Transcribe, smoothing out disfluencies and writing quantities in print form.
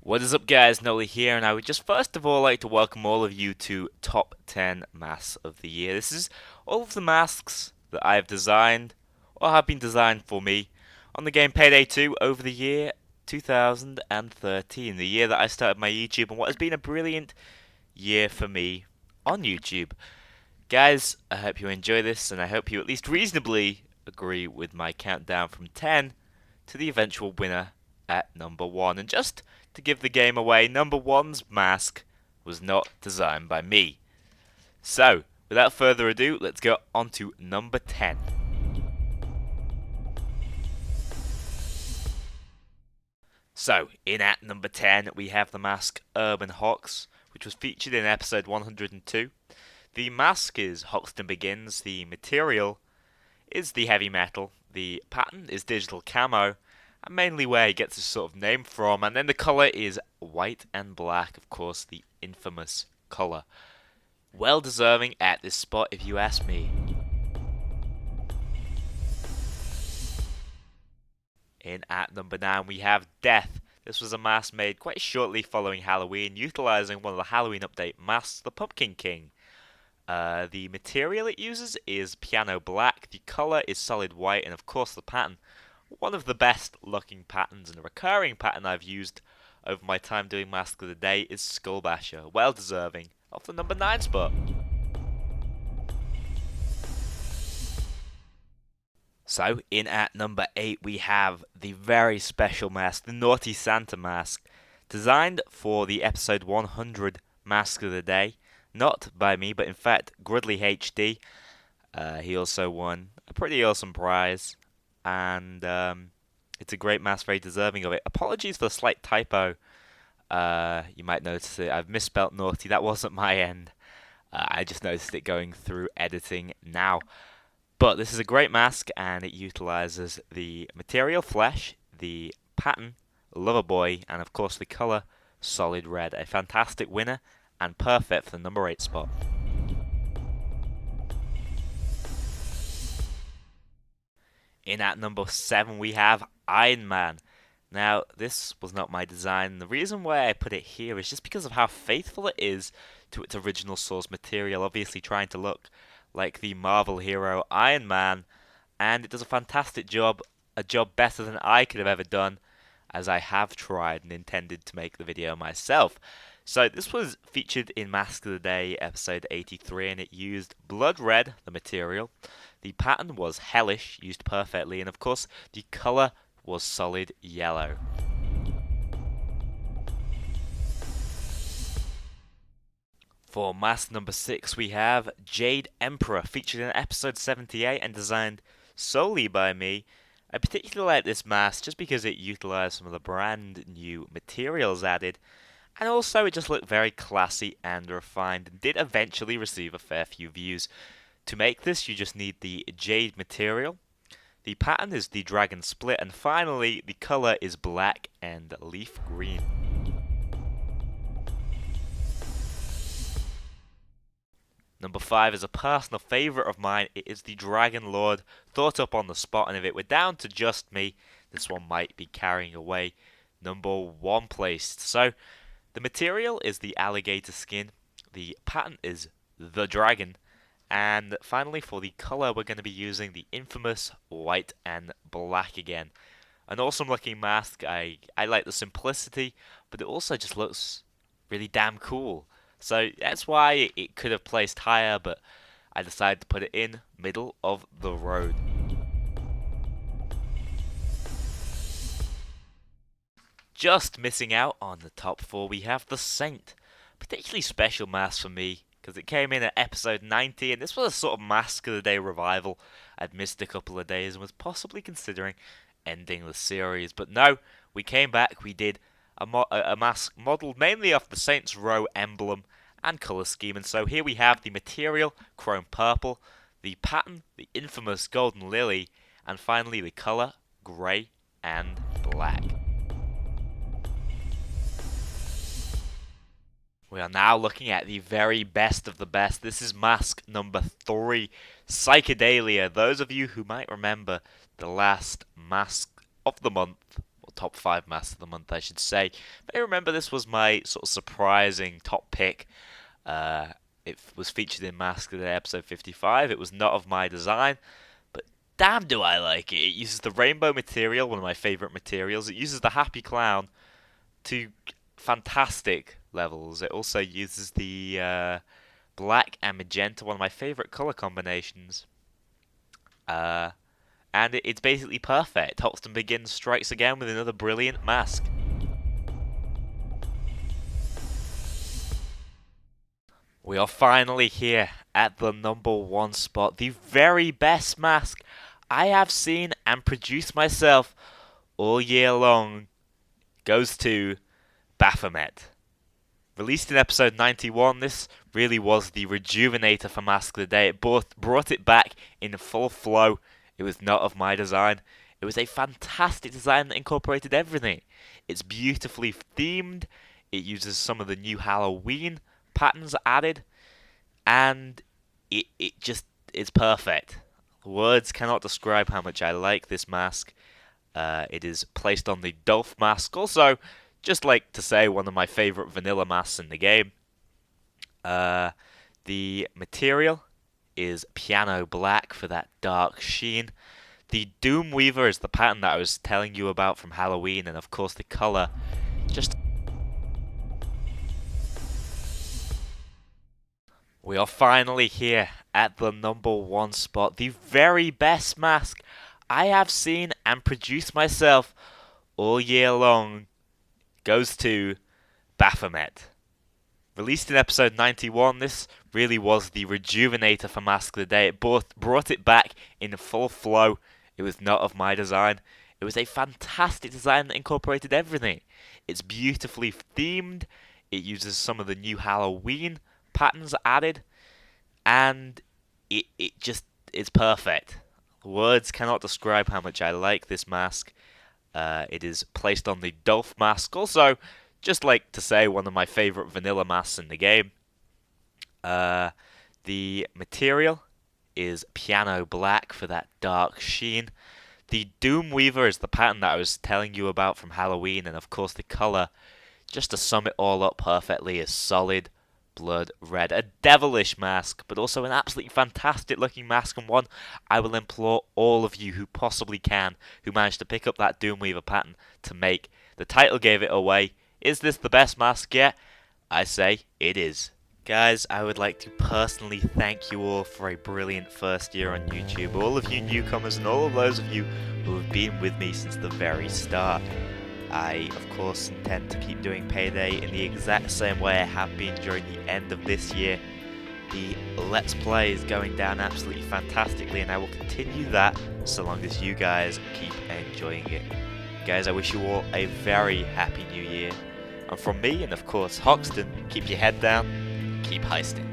What is up, guys? Nolly here, and I would just first of all like to welcome all of you to Top 10 Masks of the Year. This is all of the masks that I have designed or have been designed for me on the game Payday 2 over the year 2013, the year that I started my YouTube, and what has been a brilliant year for me on YouTube. Guys, I hope you enjoy this, and I hope you at least reasonably agree with my countdown from 10 to the eventual winner at number 1. And just to give the game away, number 1's mask was not designed by me. So, without further ado, let's go on to number 10. So, in at number 10, we have the mask Urban Hawks, which was featured in episode 102. The mask is Hoxton Begins, the material is the heavy metal, the pattern is digital camo, and mainly where he gets his sort of name from, and then the colour is white and black, of course, the infamous colour. Well deserving at this spot, if you ask me. In at number 9, we have Death. This was a mask made quite shortly following Halloween, utilising one of the Halloween update masks, the Pumpkin King. The material it uses is piano black, the colour is solid white, and of course the pattern. One of the best looking patterns and a recurring pattern I've used over my time doing Mask of the Day is Skull Basher, well deserving of the number 9 spot. So, in at number 8 we have the very special mask, the Naughty Santa mask, designed for the episode 100 Mask of the Day. Not by me, but in fact, Grudley HD. He also won a pretty awesome prize, and it's a great mask, very deserving of it. Apologies for the slight typo. You might notice it. I've misspelt naughty. That wasn't my end. I just noticed it going through editing now. But this is a great mask, and it utilizes the material flesh, the pattern Loverboy, and of course the color solid red. A fantastic winner and perfect for the number 8 spot. In at number 7 we have Iron Man. Now, this was not my design. The reason why I put it here is just because of how faithful it is to its original source material, obviously trying to look like the Marvel hero Iron Man, and it does a fantastic job, a job better than I could have ever done, as I have tried and intended to make the video myself. So this was featured in Mask of the Day episode 83, and it used blood red, the material. The pattern was hellish, used perfectly, and of course the colour was solid yellow. For mask number 6 we have Jade Emperor, featured in episode 78 and designed solely by me. I particularly like this mask just because it utilised some of the brand new materials added, and also it just looked very classy and refined, and did eventually receive a fair few views. To make this, you just need the jade material. The pattern is the dragon split, and finally the colour is black and leaf green. Number 5 is a personal favourite of mine. It is the Dragon Lord, thought up on the spot, and if it were down to just me, this one might be carrying away number 1 placed. So, the material is the alligator skin, the pattern is the dragon, and finally for the colour we're going to be using the infamous white and black again. An awesome looking mask. I like the simplicity, but it also just looks really damn cool. So that's why it could have placed higher, but I decided to put it in middle of the road. Just missing out on the top 4, we have the Saint. Particularly special mask for me, because it came in at episode 90, and this was a sort of Mask of the Day revival. I'd missed a couple of days and was possibly considering ending the series, but no, we came back, we did a mask modelled mainly off the Saints Row emblem and colour scheme, and so here we have the material, chrome purple, the pattern, the infamous golden lily, and finally the colour, grey and black. We are now looking at the very best of the best. This is mask number 3, Psychedelia. Those of you who might remember the last mask of the month, or top 5 masks of the month, I should say. But I remember this was my sort of surprising top pick. It was featured in Mask of the Day episode 55. It was not of my design, but damn do I like it. It uses the rainbow material, one of my favourite materials. It uses the happy clown to fantastic levels. It also uses the black and magenta, one of my favourite colour combinations. And it's basically perfect. Hoxton Begins strikes again with another brilliant mask. We are finally here at the number 1 spot. The very best mask I have seen and produced myself all year long goes to Baphomet. Released in episode 91, this really was the rejuvenator for Mask of the Day. It brought it back in full flow. It was not of my design. It was a fantastic design that incorporated everything. It's beautifully themed. It uses some of the new Halloween patterns added. And it's perfect. Words cannot describe how much I like this mask. It is placed on the Dolph mask. Also, just like to say, one of my favourite vanilla masks in the game. The material is piano black for that dark sheen. The Doom Weaver is the pattern that I was telling you about from Halloween, and of course the colour just... We are finally here at the number 1 spot. The very best mask I have seen and produced myself all year long goes to Baphomet. Released in episode 91, this really was the rejuvenator for Mask of the Day. It brought it back in full flow. It was not of my design. It was a fantastic design that incorporated everything. It's beautifully themed. It uses some of the new Halloween patterns added. And it's perfect. Words cannot describe how much I like this mask. It is placed on the Dolph mask. Also, just like to say, one of my favourite vanilla masks in the game. The material is piano black for that dark sheen. The Doom Weaver is the pattern that I was telling you about from Halloween, and of course the colour, just to sum it all up perfectly, is solid blood red. A devilish mask, but also an absolutely fantastic looking mask, and one I will implore all of you who possibly can, who managed to pick up that Doom Weaver pattern, to make. The title gave it away. Is this the best mask yet? I say it is. Guys, I would like to personally thank you all for a brilliant first year on YouTube. All of you newcomers and all of those of you who have been with me since the very start. I, of course, intend to keep doing Payday in the exact same way I have been during the end of this year. The Let's Play is going down absolutely fantastically, and I will continue that so long as you guys keep enjoying it. Guys, I wish you all a very happy new year. And from me, and of course Hoxton, keep your head down, keep heisting.